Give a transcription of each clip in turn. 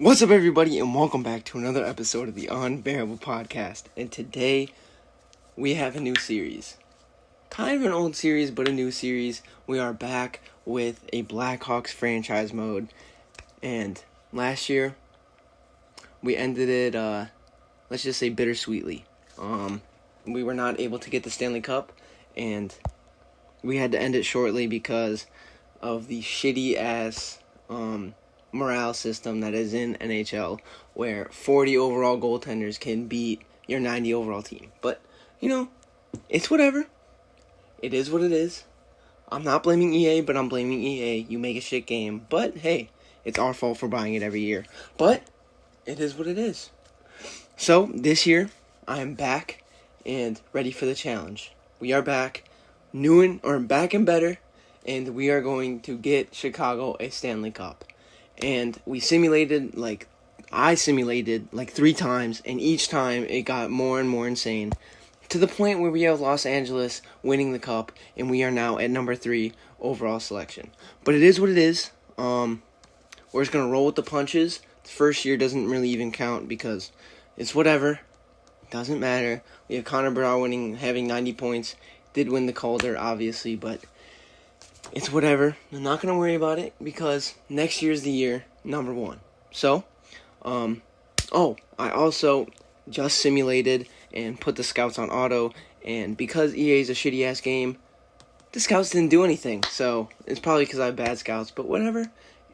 What's up, everybody, and welcome back to another episode of the Unbearable Podcast. And today, we have a new series. Kind of an old series, but a new series. We are back with a Blackhawks franchise mode. And last year, we ended it, let's just say bittersweetly. We were not able to get the Stanley Cup, and we had to end it shortly because of the shitty-ass, morale system that is in NHL, where 40 overall goaltenders can beat your 90 overall team. But, it's whatever. It is what it is. I'm not blaming EA, but I'm blaming EA. You make a shit game. But, hey, it's our fault for buying it every year. But, it is what it is. So, this year, I am back and ready for the challenge. We are back, back and better, and we are going to get Chicago a Stanley Cup. And I simulated 3 times, and each time it got more and more insane, to the point where we have Los Angeles winning the cup, and we are now at number 3 overall selection. But it is what it is. We're just going to roll with the punches. The first year doesn't really even count because it's whatever. Doesn't matter. We have Connor Bedard having 90 points. Did win the Calder, obviously, but it's whatever. I'm not going to worry about it because next year's the year, number 1. So, I also just simulated and put the scouts on auto, and because EA is a shitty-ass game, the scouts didn't do anything. So, it's probably because I have bad scouts, but whatever.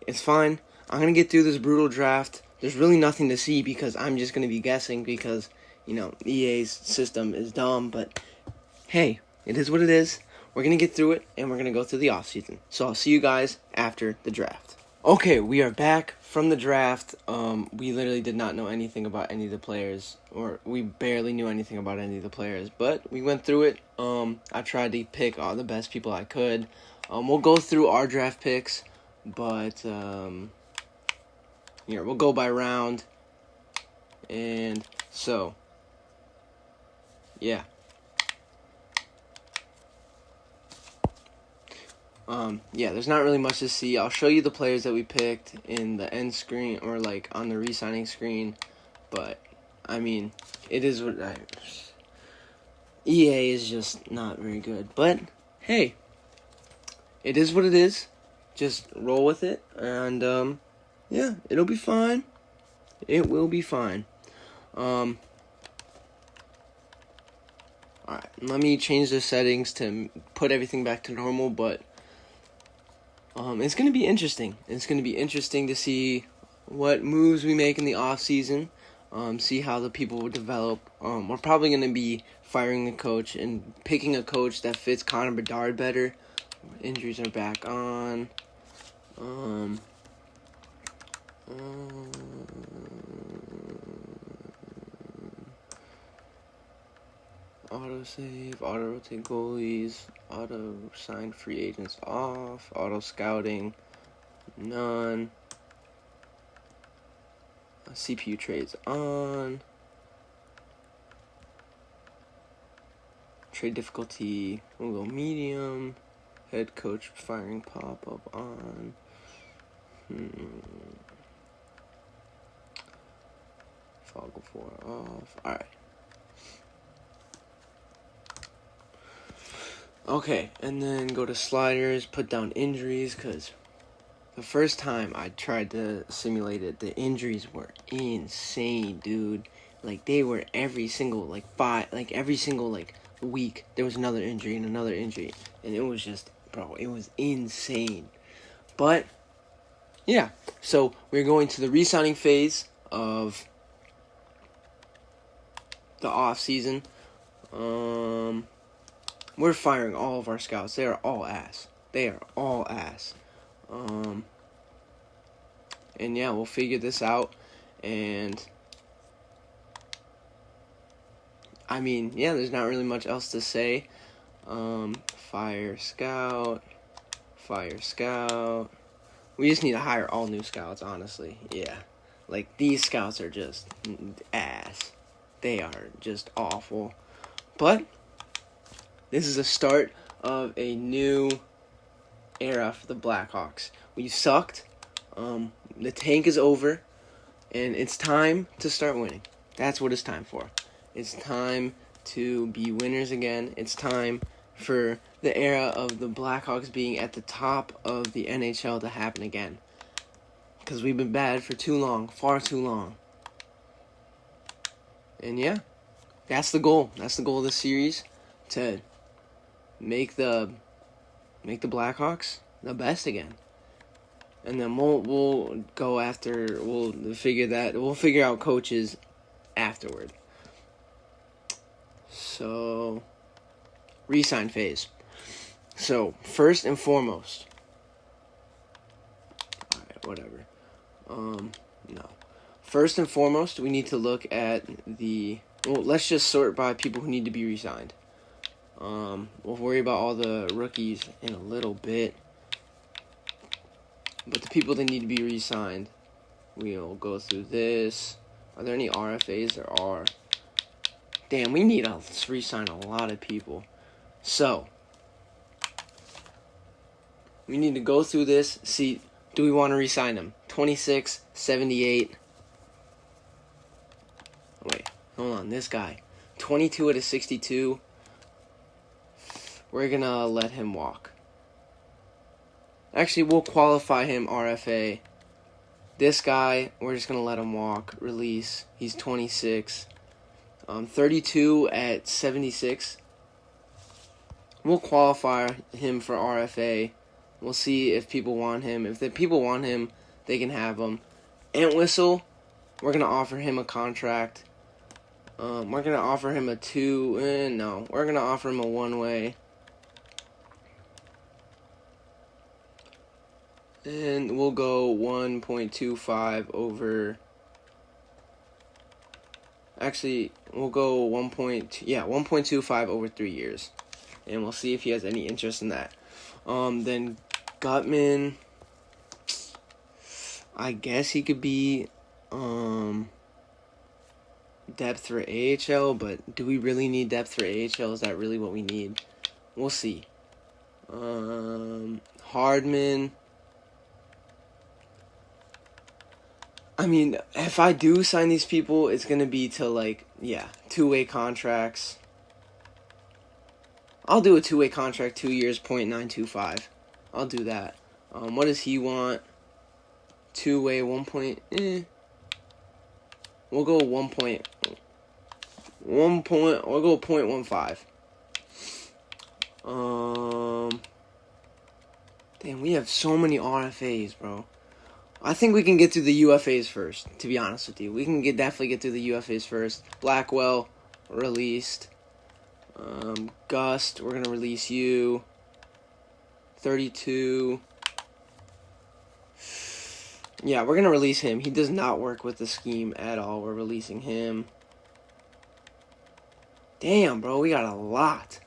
It's fine. I'm going to get through this brutal draft. There's really nothing to see because I'm just going to be guessing because, EA's system is dumb, but hey, it is what it is. We're going to get through it, and we're going to go through the offseason. So I'll see you guys after the draft. Okay, we are back from the draft. We literally did not know anything about any of the players, or we barely knew anything about any of the players, but we went through it. I tried to pick all the best people I could. We'll go through our draft picks, but we'll go by round. And so, yeah. There's not really much to see. I'll show you the players that we picked in the end screen or on the re-signing screen, but it is what EA is just not very good. But hey, it is what it is. Just roll with it, and it'll be fine. It will be fine. Alright, let me change the settings to put everything back to normal, but it's going to be interesting. It's going to be interesting to see what moves we make in the off-season, see how the people will develop. We're probably going to be firing a coach and picking a coach that fits Connor Bedard better. Injuries are back on. Auto save, auto rotate goalies, auto sign free agents off, auto scouting, none. CPU trades on. Trade difficulty, we'll go medium. Head coach firing pop up on. Foggle 4 off. Alright. Okay, and then go to sliders, put down injuries, because the first time I tried to simulate it, the injuries were insane, dude. They were every single, week, there was another injury, and it was just, it was insane. But, yeah, so we're going to the re-signing phase of the off-season. We're firing all of our scouts. They are all ass. And yeah, we'll figure this out. And there's not really much else to say. Fire scout. We just need to hire all new scouts, honestly. Yeah. These scouts are just ass. They are just awful. But this is the start of a new era for the Blackhawks. We sucked. The tank is over. And it's time to start winning. That's what it's time for. It's time to be winners again. It's time for the era of the Blackhawks being at the top of the NHL to happen again. Because we've been bad for too long, far too long. And yeah, that's the goal. That's the goal of this series, to make the Blackhawks the best again. And then we'll go after, we'll figure out coaches afterward. So, re-sign phase. So, first and foremost, alright, whatever. No. First and foremost, we need to look at let's just sort by people who need to be re-signed. We'll worry about all the rookies in a little bit. But the people that need to be re-signed, we'll go through this. Are there any RFAs? There are. Damn, we need to re-sign a lot of people. So, we need to go through this, see, do we want to re-sign them? 26, 78. Wait, hold on, this guy. 22 out of 62. We're going to let him walk. Actually, we'll qualify him RFA. This guy, we're just going to let him walk. Release. He's 26. 32 at 76. We'll qualify him for RFA. We'll see if people want him. If the people want him, they can have him. Entwistle, we're going to offer him a contract. We're going to offer him a we're going to offer him a one-way. And we'll go 1.25 over. Actually, we'll go 1.25 over 3 years. And we'll see if he has any interest in that. Then Gutman, I guess he could be depth for AHL, but do we really need depth for AHL? Is that really what we need? We'll see. Hardman. I mean, if I do sign these people, it's going to be to, two-way contracts. I'll do a two-way contract, 2 years, 0.925. I'll do that. What does he want? Two-way, We'll go We'll go 0.15. Damn, we have so many RFAs, bro. I think we can get through the UFAs first, to be honest with you. We can definitely get through the UFAs first. Blackwell, released. Gust, we're going to release you. 32. Yeah, we're going to release him. He does not work with the scheme at all. We're releasing him. Damn, bro, we got a lot.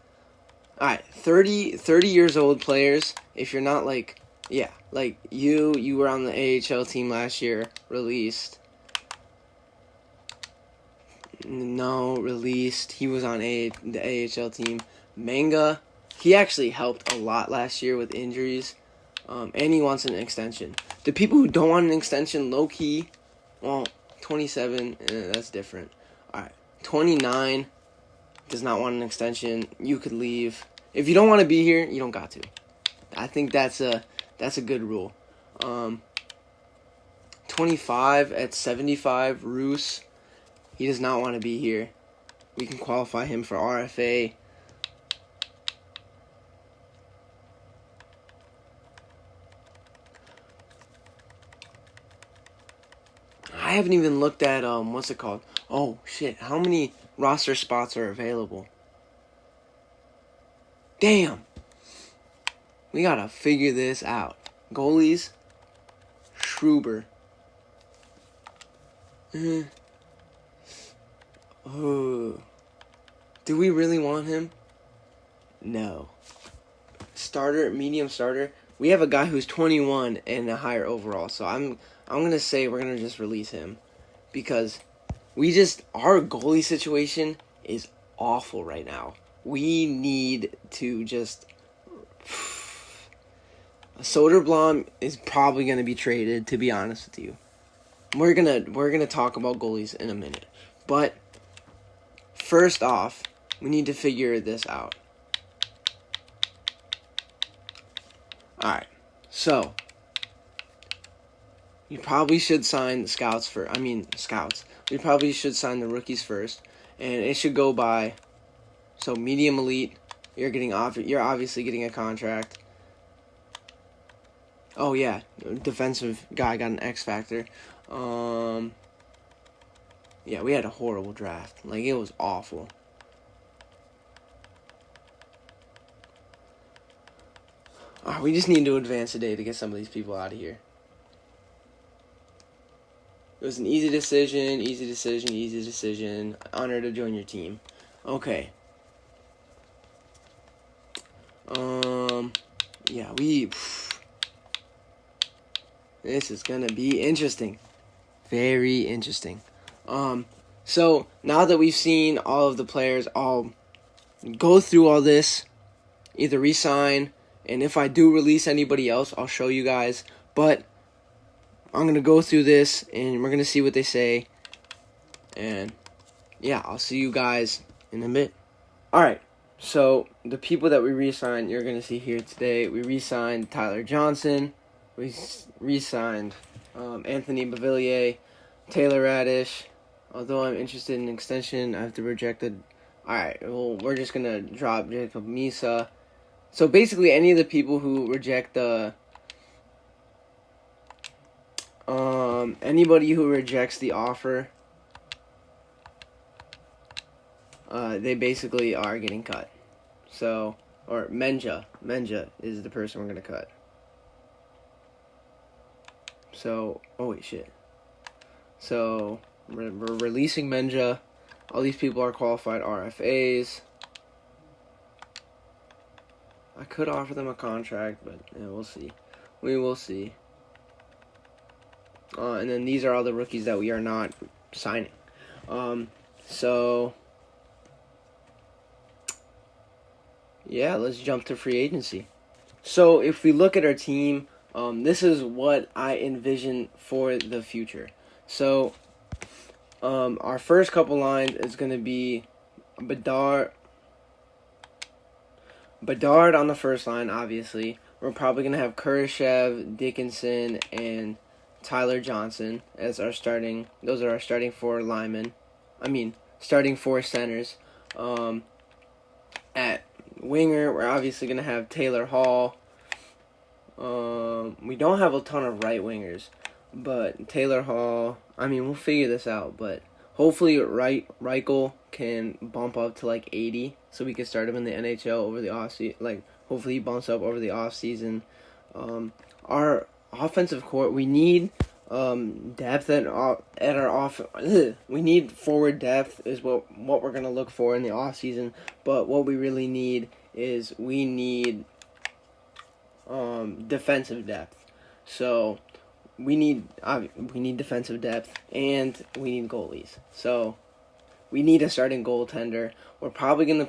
Alright, 30 years old players. If you're not you were on the AHL team last year, released. No, released. He was on the AHL team. Manga, he actually helped a lot last year with injuries. And he wants an extension. The people who don't want an extension, low-key, 27, that's different. Alright, 29 does not want an extension. You could leave. If you don't want to be here, you don't got to. I think that's a good rule. 25 at 75, Roos. He does not want to be here. We can qualify him for RFA. I haven't even looked at, what's it called? Oh, shit. How many roster spots are available? Damn. We gotta figure this out. Goalies. Schruber. Oh. Do we really want him? No. Starter, medium starter. We have a guy who's 21 and a higher overall, so I'm gonna say we're gonna just release him because our goalie situation is awful right now. We need to just. Soderblom is probably gonna be traded, to be honest with you. we're gonna talk about goalies in a minute. But first off, we need to figure this out. All right, so you probably should sign scouts for. Scouts. We probably should sign the rookies first, and it should go by. So medium elite, you're obviously getting a contract. Oh yeah, defensive guy got an X factor. Yeah, we had a horrible draft. Like, it was awful. We just need to advance today to get some of these people out of here. It was an easy decision. Honored to join your team. Okay. Yeah, this is gonna be interesting. Very interesting. So now that we've seen all of the players, I'll go through all this, either re-sign, and if I do release anybody else, I'll show you guys. But I'm going to go through this, and we're going to see what they say. And, yeah, I'll see you guys in a bit. Alright, so the people that we re-signed, you're going to see here today. We re-signed Tyler Johnson. We re-signed Anthony Beauvillier, Taylor Radish. Although I'm interested in an extension, I have to reject it. Alright, well, we're just going to drop Jacob Misa. So basically, any of the people who reject anybody who rejects the offer, they basically are getting cut. So, or Menja is the person we're going to cut. So, oh wait, shit. So, we're releasing Menja. All these people are qualified RFAs. I could offer them a contract, but yeah, we'll see. We will see. And then these are all the rookies that we are not signing. So, yeah, let's jump to free agency. So, if we look at our team, this is what I envision for the future. So, our first couple lines is going to be Bedard on the first line, obviously. We're probably going to have Kurashev, Dickinson, and Tyler Johnson as our starting. Those are our starting four linemen. Starting four centers. At winger, we're obviously going to have Taylor Hall. We don't have a ton of right wingers, but Taylor Hall, we'll figure this out, but hopefully Reichel can bump up to like 80, so we can start him in the NHL over the offseason. Hopefully he bumps up over the offseason. Our offensive core, we need depth at our off. We need forward depth is what we're gonna look for in the offseason. But what we really need is defensive depth. So we need defensive depth, and we need goalies. So we need a starting goaltender. We're probably gonna.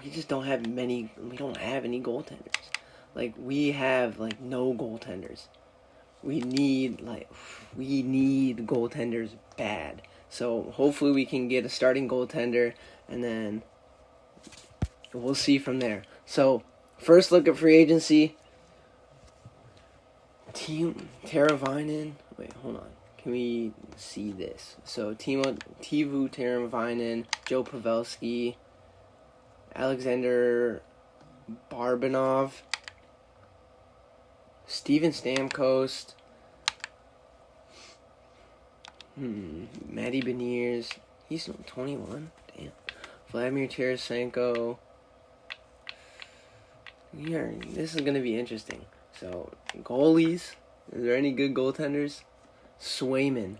We just don't have many. We don't have any goaltenders. We have no goaltenders. We need goaltenders bad. So hopefully we can get a starting goaltender, and then we'll see from there. So first look at free agency. Team Teravainen. Wait, hold on. Can we see this? So Tivu Teravainen, Joe Pavelski, Alexander Barbanov, Steven Stamkos, Matty Beniers. He's 21. Damn. Vladimir Tarasenko. This is going to be interesting. So, goalies. Is there any good goaltenders? Swayman.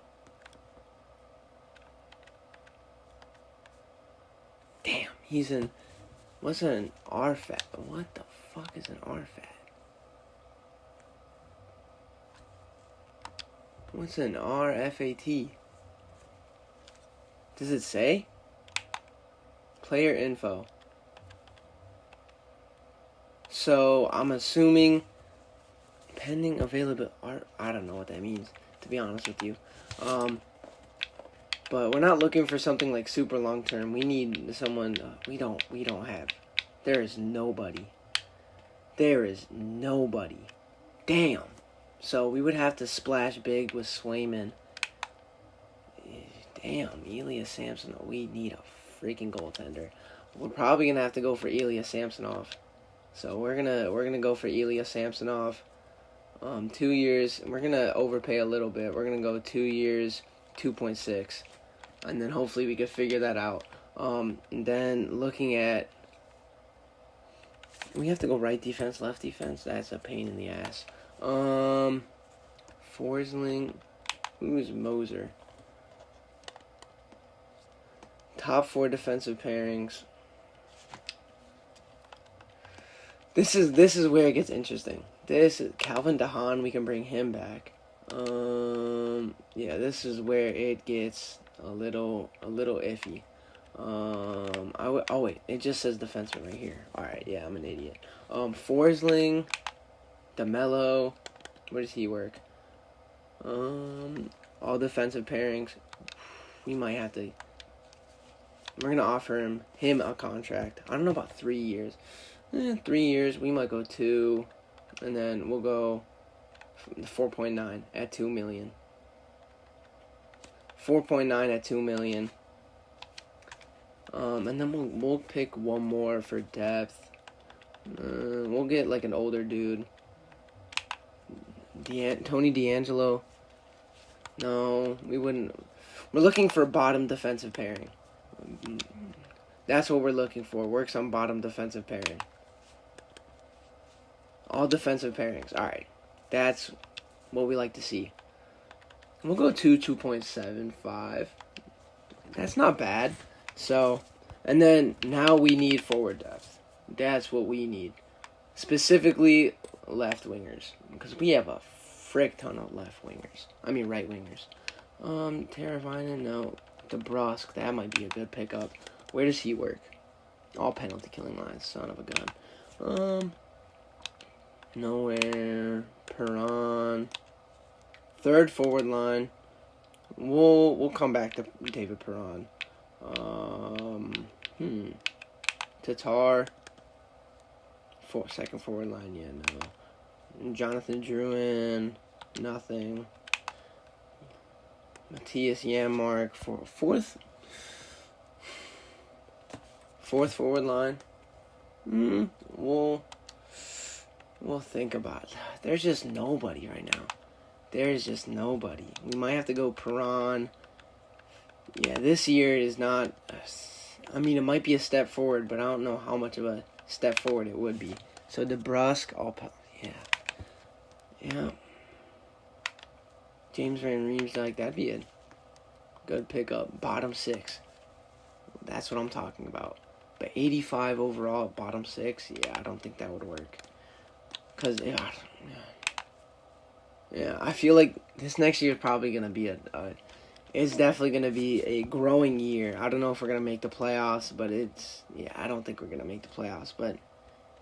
Damn, he's in... What's an RFAT? What the fuck is an RFAT? What's an RFAT? Does it say? Player info. So, I'm assuming pending available. I don't know what that means, to be honest with you. But we're not looking for something like super long term. We need someone we don't have. There is nobody. There is nobody. Damn. So we would have to splash big with Swayman. Damn, Ilya Samsonov. We need a freaking goaltender. We're probably gonna have to go for Ilya Samsonov. So we're gonna go for Ilya Samsonov. 2 years. We're gonna overpay a little bit. We're gonna go 2 years, 2.6, and then hopefully we can figure that out. And then looking at, we have to go right defense, left defense. That's a pain in the ass. Forsling. Who's Moser? Top 4 defensive pairings. This is where it gets interesting. This is Calvin DeHaan. We can bring him back. Yeah, this is where it gets a little iffy. Oh wait, it just says defenseman right here. All right, yeah, I'm an idiot. Forsling, DeMello. Where does he work? All defensive pairings. We might have to. We're gonna offer him a contract. I don't know about 3 years. 3 years. We might go 2, and then we'll go 4.9 at $2 million. 4.9 at $2 million. And then we'll pick one more for depth. We'll get like an older dude. Tony D'Angelo. No, we wouldn't. We're looking for a bottom defensive pairing. That's what we're looking for. Works on bottom defensive pairing. All defensive pairings. All right, that's what we like to see. We'll go 2.75. That's not bad. So, and then now we need forward depth. That's what we need. Specifically, left wingers. Because we have a frick ton of right wingers. Teravainen, no. DeBrusque, that might be a good pickup. Where does he work? All penalty killing lines, son of a gun. Nowhere. Perron. Third forward line. We'll come back to David Perron. Tatar. Second forward line, yeah, no. Jonathan Drouin, nothing. Matthias Janmark for fourth forward line. We'll think about it. There's just nobody right now. There's just nobody. We might have to go Perron. Yeah, this year is not. I mean, it might be a step forward, but I don't know how much of a step forward it would be. So DeBrusque, yeah. James Van Riemsdyk, that'd be a good pickup. Bottom 6. That's what I'm talking about. But 85 overall at bottom 6, yeah, I don't think that would work. Because, yeah, I feel like this next year is probably going to be it's definitely going to be a growing year. I don't know if we're going to make the playoffs, but I don't think we're going to make the playoffs. But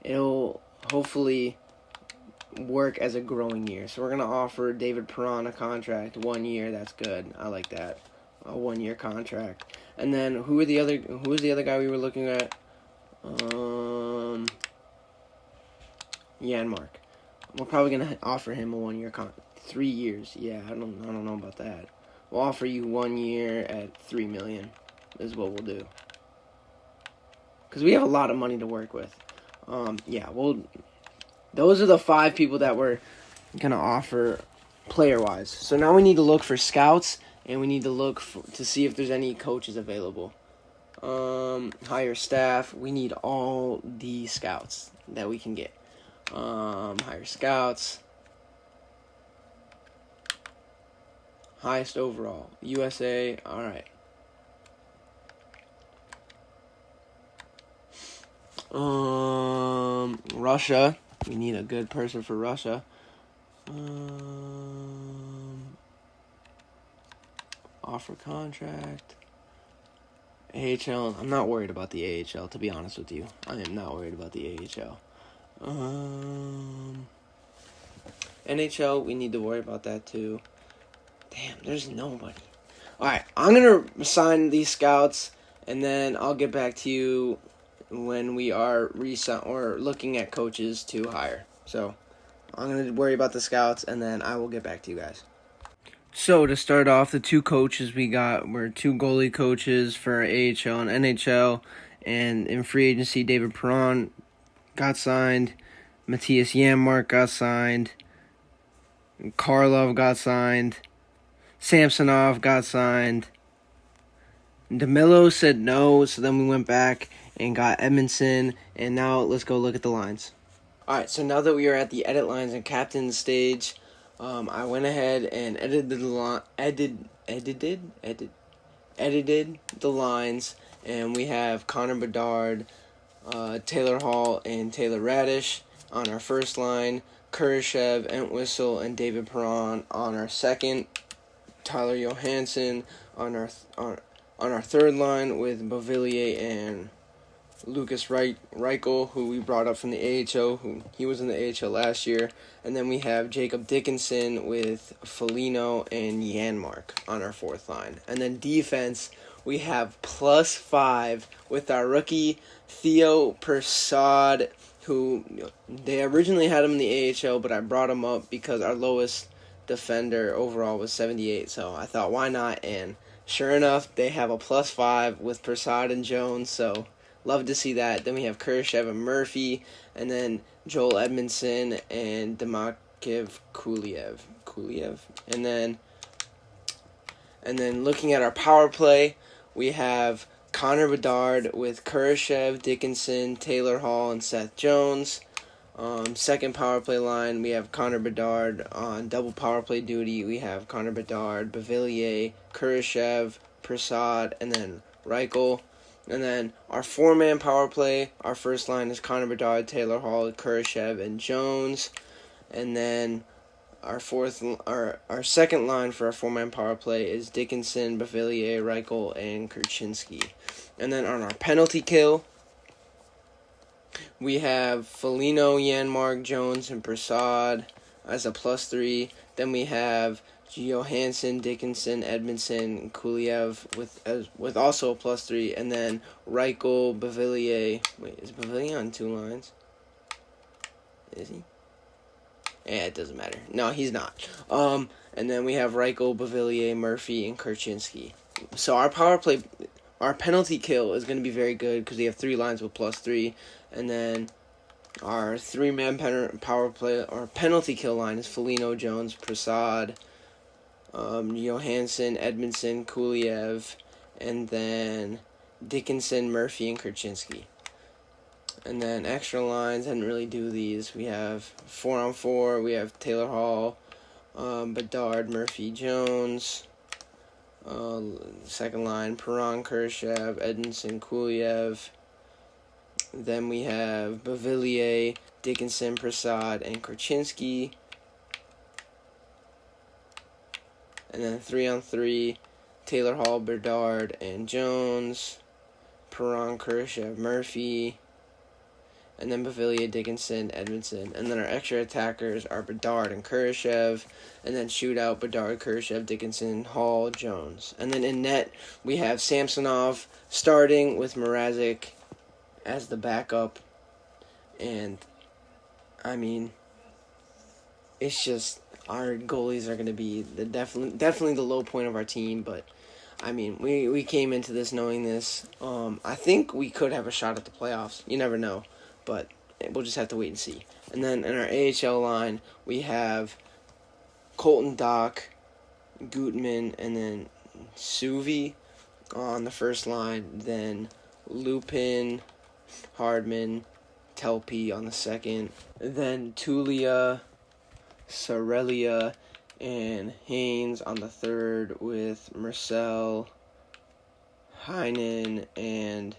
it'll hopefully work as a growing year. So we're going to offer David Perron a contract, 1 year. That's good. I like that. A 1 year contract. And then who was the other guy we were looking at? Janmark. We're probably going to offer him a 1 year contract. 3 years. Yeah, I don't know about that. We'll offer you 1 year at $3 million is what we'll do. Because we have a lot of money to work with. Those are the 5 people that we're going to offer player-wise. So now we need to look for scouts, and we need to look to see if there's any coaches available. Hire staff. We need all the scouts that we can get. Hire scouts. Highest overall. USA. All right. Russia. We need a good person for Russia. Offer contract. AHL. I'm not worried about the AHL, to be honest with you. I am not worried about the AHL. NHL, we need to worry about that too. Damn, there's nobody. All right, I'm going to assign these scouts, and then I'll get back to you when we are looking at coaches to hire. So I'm going to worry about the scouts, and then I will get back to you guys. So to start off, the two coaches we got were two goalie coaches for AHL and NHL, and in free agency, David Perron got signed, Matthias Janmark got signed, Karlov got signed, Samsonov got signed. DeMillo said no, so then we went back and got Edmondson, and now let's go look at the lines. Alright, so now that we are at the edit lines and captain stage, I went ahead and edited the lines, and we have Connor Bedard, Taylor Hall, and Taylor Radish on our first line, Kurashev, Entwistle, and David Perron on our second, Tyler Johansson on our third line with Beauvillier and Lucas Reichel, who we brought up from the AHL, he was in the AHL last year. And then we have Jacob Dickinson with Foligno and Janmark on our fourth line. And then defense, we have +5 with our rookie Theo Persad, who they originally had him in the AHL, but I brought him up because our lowest defender overall was 78, so I thought, why not? And sure enough, they have a +5 with Persad and Jones, so love to see that. Then we have Kurashev and Murphy, and then Joel Edmondson and Demakev Kuliev. And then looking at our power play, we have Connor Bedard with Kurashev, Dickinson, Taylor Hall, and Seth Jones. Second power play line, we have Connor Bedard on double power play duty. We have Connor Bedard, Beauvillier, Kurashev, Persad, and then Reichel. And then our four-man power play, our first line is Connor Bedard, Taylor Hall, Kurashev, and Jones. And then our second line for our four-man power play is Dickinson, Beauvillier, Reichel, and Kurchinski. And then on our penalty kill, we have Foligno, Janmark, Jones, and Persad as a +3. Then we have Johansson, Dickinson, Edmondson, Kuliev with also a +3, and then Reichel, Beauvillier. Wait, is Beauvillier on two lines? Is he? Yeah, it doesn't matter. No, he's not. And then we have Reichel, Beauvillier, Murphy, and Kurchinski. So our power play, our penalty kill is going to be very good because we have 3 lines with +3, and then our 3-man power play, our penalty kill line is Foligno, Jones, Persad, Johansson, Edmondson, Kuliev, and then Dickinson, Murphy, and Kurchinski. And then extra lines, I didn't really do these. We have 4-on-4, we have Taylor Hall, Bedard, Murphy, Jones. Second line, Perron, Kurashev, Edmondson, Kuliev. Then we have Beauvillier, Dickinson, Persad, and Kurchinski. And then 3-on-3, Taylor Hall, Bedard, and Jones. Perron, Kurashev, Murphy. And then Beauvillier, Dickinson, Edmondson. And then our extra attackers are Bedard and Kurashev. And then shootout, Bedard, Kurashev, Dickinson, Hall, Jones. And then in net, we have Samsonov starting with Mrazek as the backup. And, I mean, it's just, our goalies are going to be definitely the low point of our team. But, I mean, we came into this knowing this. I think we could have a shot at the playoffs. You never know. But we'll just have to wait and see. And then in our AHL line, we have Colton Dock, Gutman, and then Suvi on the first line. Then Lupin, Hardman, Telpe on the second. Then Tulia, Sarelia, and Haynes on the third with Marcel, Heinen, and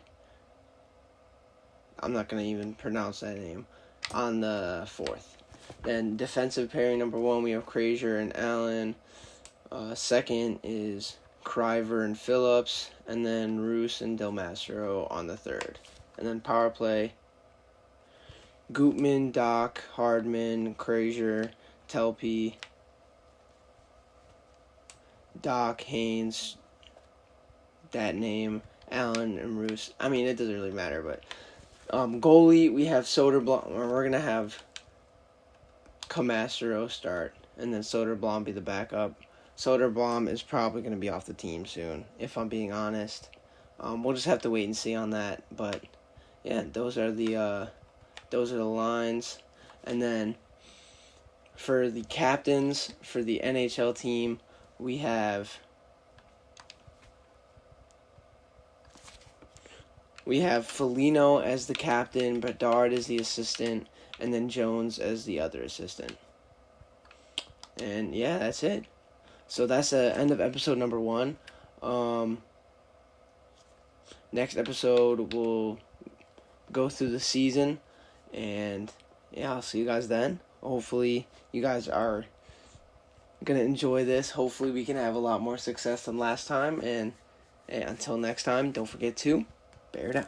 I'm not going to even pronounce that name, on the fourth. Then defensive pairing number 1, we have Krazier and Allen. Second is Kriver and Phillips. And then Roos and Del Mastro on the third. And then power play, Gutman, Dock, Hardman, Krazier, Telpe. Doc, Haynes, that name, Allen, and Roos. I mean, it doesn't really matter, but goalie, we have Soderblom, or we're going to have Camastro start, and then Soderblom be the backup. Soderblom is probably going to be off the team soon, if I'm being honest. We'll just have to wait and see on that, but yeah, those are the lines. And then for the captains for the NHL team, we have Foligno as the captain, Bedard as the assistant, and then Jones as the other assistant. And yeah, that's it. So that's the end of episode number 1. Next episode, we'll go through the season. And yeah, I'll see you guys then. Hopefully, you guys are going to enjoy this. Hopefully, we can have a lot more success than last time. And until next time, don't forget to bear down.